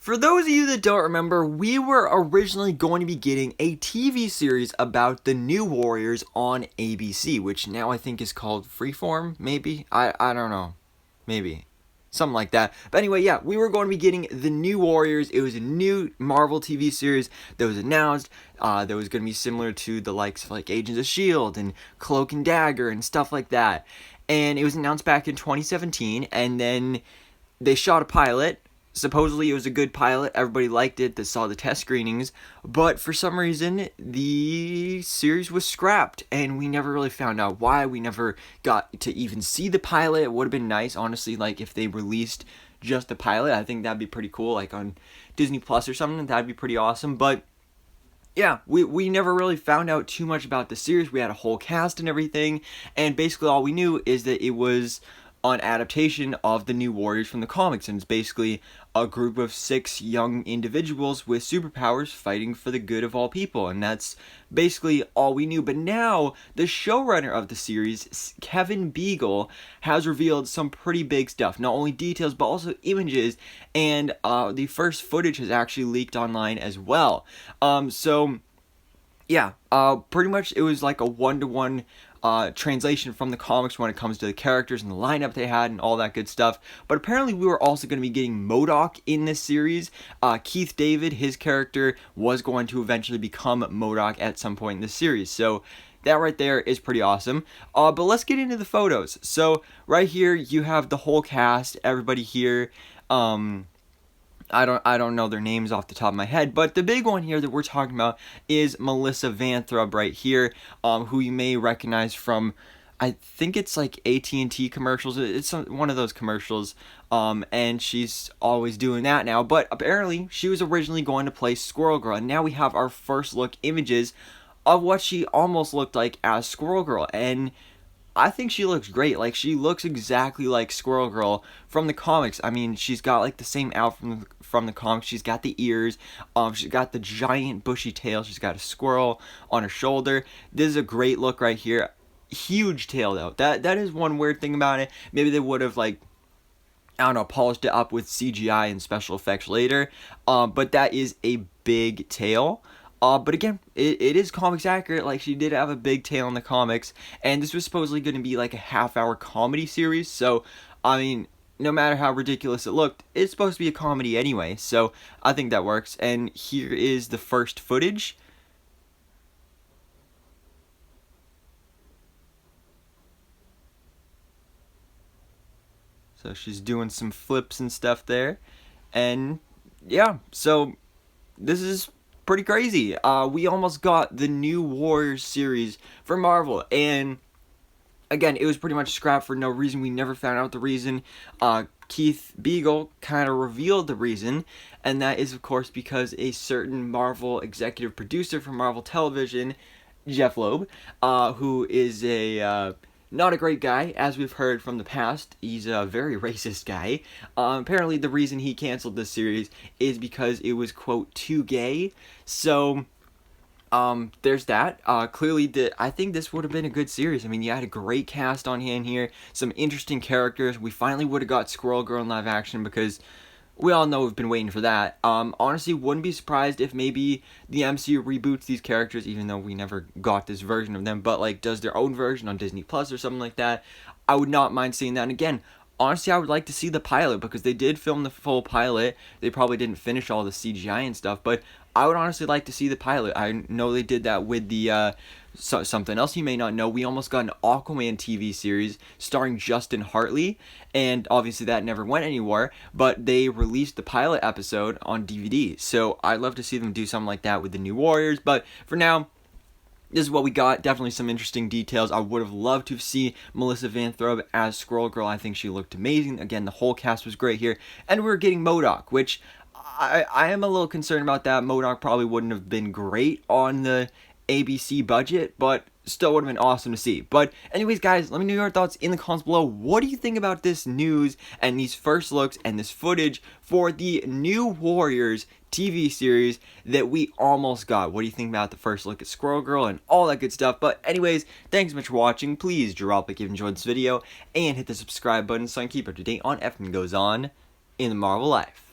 For those of you that don't remember, we were originally going to be getting a TV series about the New Warriors on ABC, which now I think is called Freeform, maybe? I don't know. Maybe. Something like that. But anyway, yeah, we were going to be getting the New Warriors. It was a new Marvel TV series that was announced that was going to be similar to the likes of like Agents of S.H.I.E.L.D. and Cloak and Dagger and stuff like that. And it was announced back in 2017, and then they shot a pilot. Supposedly it was a good pilot, everybody liked it, that saw the test screenings, but for some reason the series was scrapped, and we never really found out why. We never got to even see the pilot. It would have been nice, honestly, like if they released just the pilot. I think that'd be pretty cool, like on Disney Plus or something. That'd be pretty awesome. But yeah, we never really found out too much about the series. We had a whole cast and everything, and basically all we knew is that it was an adaptation of the New Warriors from the comics, and it's basically a group of 6 young individuals with superpowers fighting for the good of all people, and that's basically all we knew. But now, the showrunner of the series, Kevin Biegel, has revealed some pretty big stuff, not only details, but also images, and the first footage has actually leaked online as well. Yeah, pretty much it was like a one-to-one translation from the comics when it comes to the characters and the lineup they had and all that good stuff. But apparently we were also going to be getting MODOK in this series. Keith David, his character, was going to eventually become MODOK at some point in the series. So that right there is pretty awesome. But let's get into the photos. So right here you have the whole cast, everybody here. I don't know their names off the top of my head, but the big one here that we're talking about is Melissa Vayntrub right here, who you may recognize from, I think it's like AT&T commercials. It's one of those commercials, and she's always doing that now. But apparently, she was originally going to play Squirrel Girl, and now we have our first look images of what she almost looked like as Squirrel Girl, and I think she looks great. Like, she looks exactly like Squirrel Girl from the comics. I mean, she's got like the same outfit from the comics. She's got the ears. She's got the giant bushy tail. She's got a squirrel on her shoulder. This is a great look right here. Huge tail though. That is one weird thing about it. Maybe they would have, like, I don't know, polished it up with CGI and special effects later. But that is a big tail. But again, it is comics accurate. Like, she did have a big tail in the comics, and this was supposedly going to be like a half-hour comedy series. So, I mean, no matter how ridiculous it looked, it's supposed to be a comedy anyway. So, I think that works. And here is the first footage. So she's doing some flips and stuff there. And yeah, so this is pretty crazy. We almost got the New Warriors series for Marvel, and again, it was pretty much scrapped for no reason. We never found out the reason. Keith Biegel kind of revealed the reason, and that is, of course, because a certain Marvel executive producer for Marvel Television, Jeff Loeb, who is a not a great guy, as we've heard from the past. He's a very racist guy. Apparently, the reason he canceled this series is because it was, quote, too gay. So, there's that. Clearly, I think this would have been a good series. I mean, you had a great cast on hand here, some interesting characters. We finally would have got Squirrel Girl in live action, because we all know we've been waiting for that. Honestly, wouldn't be surprised if maybe the MCU reboots these characters, even though we never got this version of them, but like does their own version on Disney Plus or something like that. I would not mind seeing that. And again, honestly, I would like to see the pilot, because they did film the full pilot. They probably didn't finish all the CGI and stuff, but I would honestly like to see the pilot. I know they did that with the something else you may not know. We almost got an Aquaman TV series starring Justin Hartley, and obviously that never went anywhere, but they released the pilot episode on DVD. So I'd love to see them do something like that with the New Warriors, but for now, this is what we got. Definitely some interesting details. I would have loved to see Melissa Vayntrub as Squirrel Girl. I think she looked amazing. Again, the whole cast was great here. And we were getting MODOK, which I am a little concerned about that. MODOK probably wouldn't have been great on the ABC budget, but still would have been awesome to see. But anyways, guys, let me know your thoughts in the comments below. What do you think about this news and these first looks and this footage for the New Warriors TV series that we almost got? What do you think about the first look at Squirrel Girl and all that good stuff? But anyways, thanks so much for watching. Please drop a like if you enjoyed this video and hit the subscribe button so I can keep up to date on everything that goes on in the Marvel life.